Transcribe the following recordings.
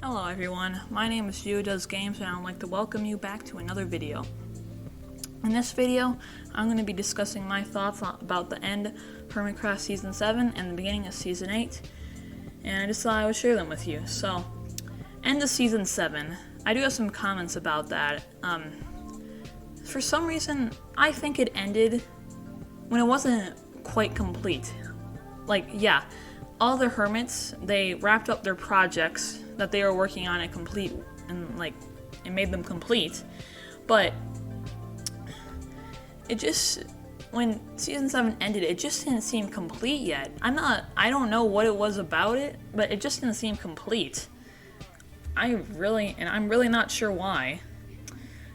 Hello everyone, my name is Games and I'd like to welcome you back to another video. In this video, I'm going to be discussing my thoughts about the end of Hermitcraft Season 7 and the beginning of Season 8, and I just thought I would share them with you. So, end of Season 7, I do have some comments about that. For some reason, I think it ended when it wasn't quite complete. Like, yeah, all the Hermits, they wrapped up their projects that they were working on and complete, and like it made them complete, but it just, when season 7 ended, it just didn't seem complete yet. I don't know what it was about it, but it just didn't seem complete. I'm really not sure why.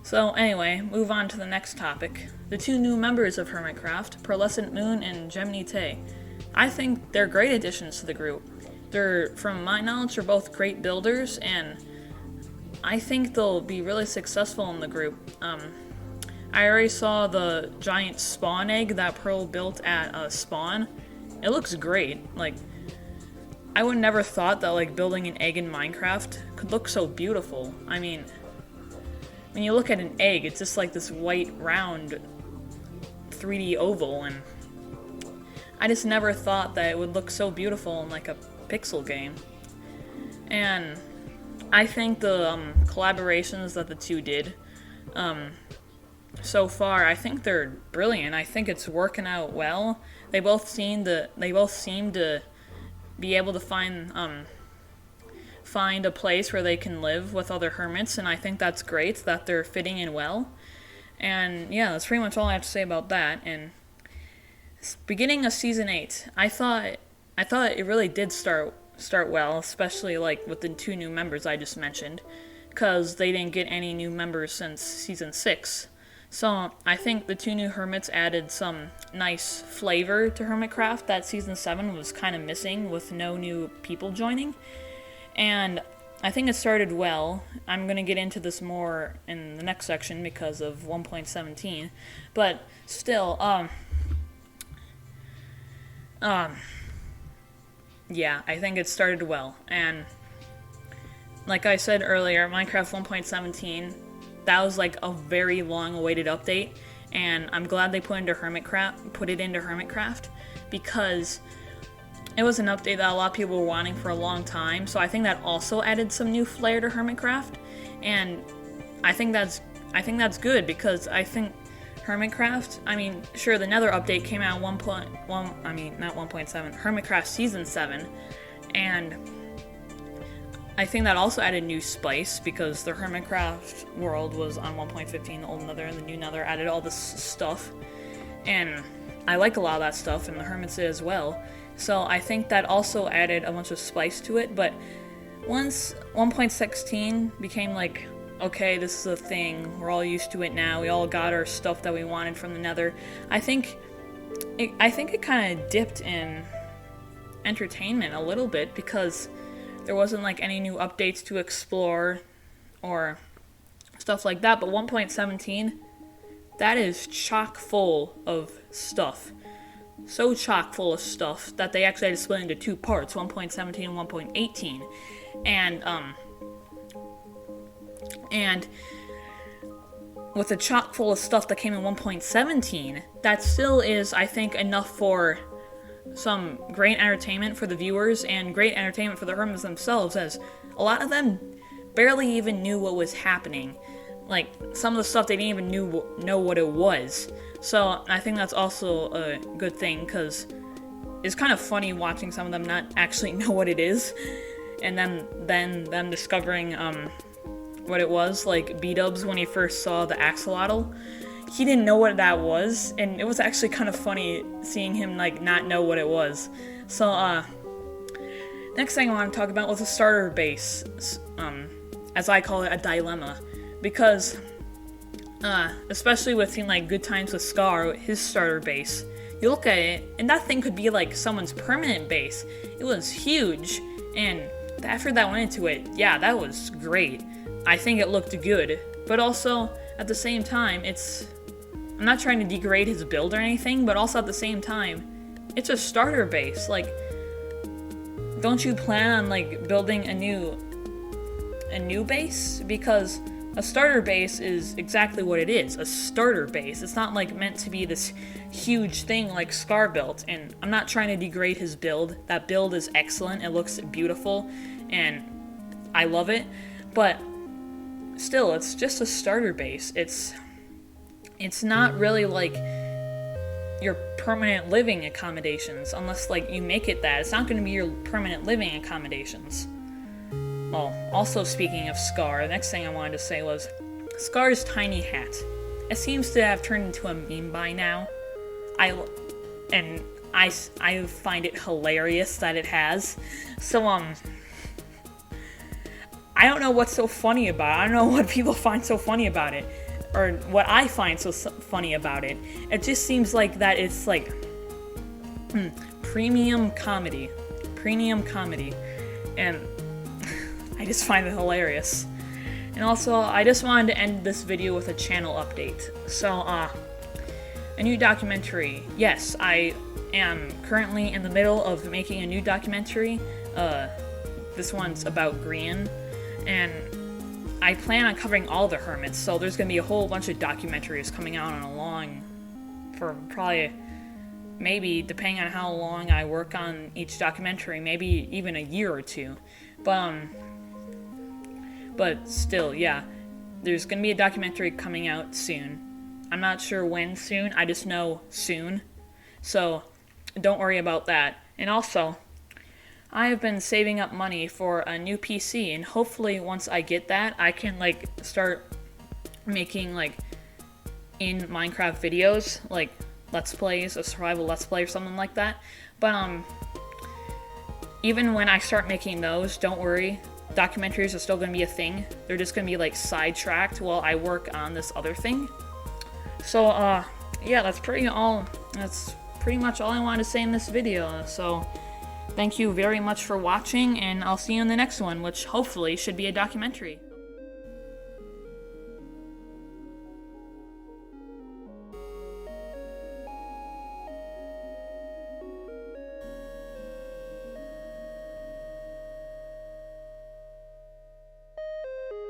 So anyway, move on to the next topic. The two new members of Hermitcraft, PearlescentMoon and GeminiTay. I think they're great additions to the group. From my knowledge, they're both great builders, and I think they'll be really successful in the group. I already saw the giant spawn egg that Pearl built at Spawn. It looks great. Like, I would never thought that like building an egg in Minecraft could look so beautiful. I mean, when you look at an egg, it's just like this white, round, 3D oval, and I just never thought that it would look so beautiful in like a pixel game. And I think the collaborations that the two did so far, I think they're brilliant. I think it's working out well. They both seem to be able to find a place where they can live with other hermits, and I think that's great that they're fitting in well. And yeah, that's pretty much all I have to say about that. And beginning of season 8, I thought it really did start well, especially like with the two new members I just mentioned, because they didn't get any new members since season 6. So I think the two new hermits added some nice flavor to Hermitcraft that season 7 was kind of missing with no new people joining. And I think it started well. I'm going to get into this more in the next section because of 1.17, but still, yeah, I think it started well, and like I said earlier, Minecraft 1.17, that was like a very long-awaited update, and I'm glad they put it into Hermitcraft, because it was an update that a lot of people were wanting for a long time, so I think that also added some new flair to Hermitcraft, and I think that's good, because I think Hermitcraft, I mean, sure, the Nether update came out not 1.7, Hermitcraft Season 7, and I think that also added new spice, because the Hermitcraft world was on 1.15, the old Nether, and the new Nether added all this stuff, and I like a lot of that stuff, and the Hermits did as well, so I think that also added a bunch of spice to it. But once 1.16 became like, okay, this is a thing, we're all used to it now, we all got our stuff that we wanted from the Nether, I think it kind of dipped in entertainment a little bit, because there wasn't like any new updates to explore or stuff like that. But 1.17, that is chock full of stuff. So chock full of stuff that they actually had to split into two parts, 1.17 and 1.18. And with the chock full of stuff that came in 1.17, that still is, I think, enough for some great entertainment for the viewers and great entertainment for the hermits themselves, as a lot of them barely even knew what was happening. Like, some of the stuff they didn't even know what it was. So I think that's also a good thing, because it's kind of funny watching some of them not actually know what it is, and then them discovering what it was. Like B-Dubs, when he first saw the axolotl, he didn't know what that was, and it was actually kind of funny seeing him like not know what it was. So next thing I want to talk about was a starter base, as I call it, a dilemma, because especially with like Good Times with Scar, his starter base, you look at it and that thing could be like someone's permanent base. It was huge, and the effort that went into it, yeah, that was great. I think it looked good, but also at the same time, I'm not trying to degrade his build or anything, but also at the same time, it's a starter base. Like, don't you plan on like building a new a new base, because a starter base is exactly what it is, a starter base. It's not like meant to be this huge thing like Scar built, and I'm not trying to degrade his build. That build is excellent, it looks beautiful, and I love it, but still, it's just a starter base. It's not really like your permanent living accommodations, unless like you make it that. It's not going to be your permanent living accommodations. Well, also speaking of Scar, the next thing I wanted to say was Scar's tiny hat. It seems to have turned into a meme by now. I find it hilarious that it has. So I don't know what's so funny about it. I don't know what people find so funny about it, or what I find so funny about it. It just seems like that it's like premium comedy, and I just find it hilarious. And also, I just wanted to end this video with a channel update. So, a new documentary. Yes, I am currently in the middle of making a new documentary. This one's about Green, and I plan on covering all the Hermits, so there's going to be a whole bunch of documentaries coming out for probably, maybe, depending on how long I work on each documentary, maybe even a year or two. But still, yeah, there's going to be a documentary coming out soon. I'm not sure when soon, I just know soon. So, don't worry about that. And also, I have been saving up money for a new PC, and hopefully once I get that, I can, like, start making, like, in Minecraft videos, like, Let's Plays, a survival Let's Play or something like that. But, even when I start making those, don't worry, documentaries are still going to be a thing. They're just going to be, like, sidetracked while I work on this other thing. So, yeah, that's pretty much all I wanted to say in this video. So, thank you very much for watching, and I'll see you in the next one, which hopefully should be a documentary.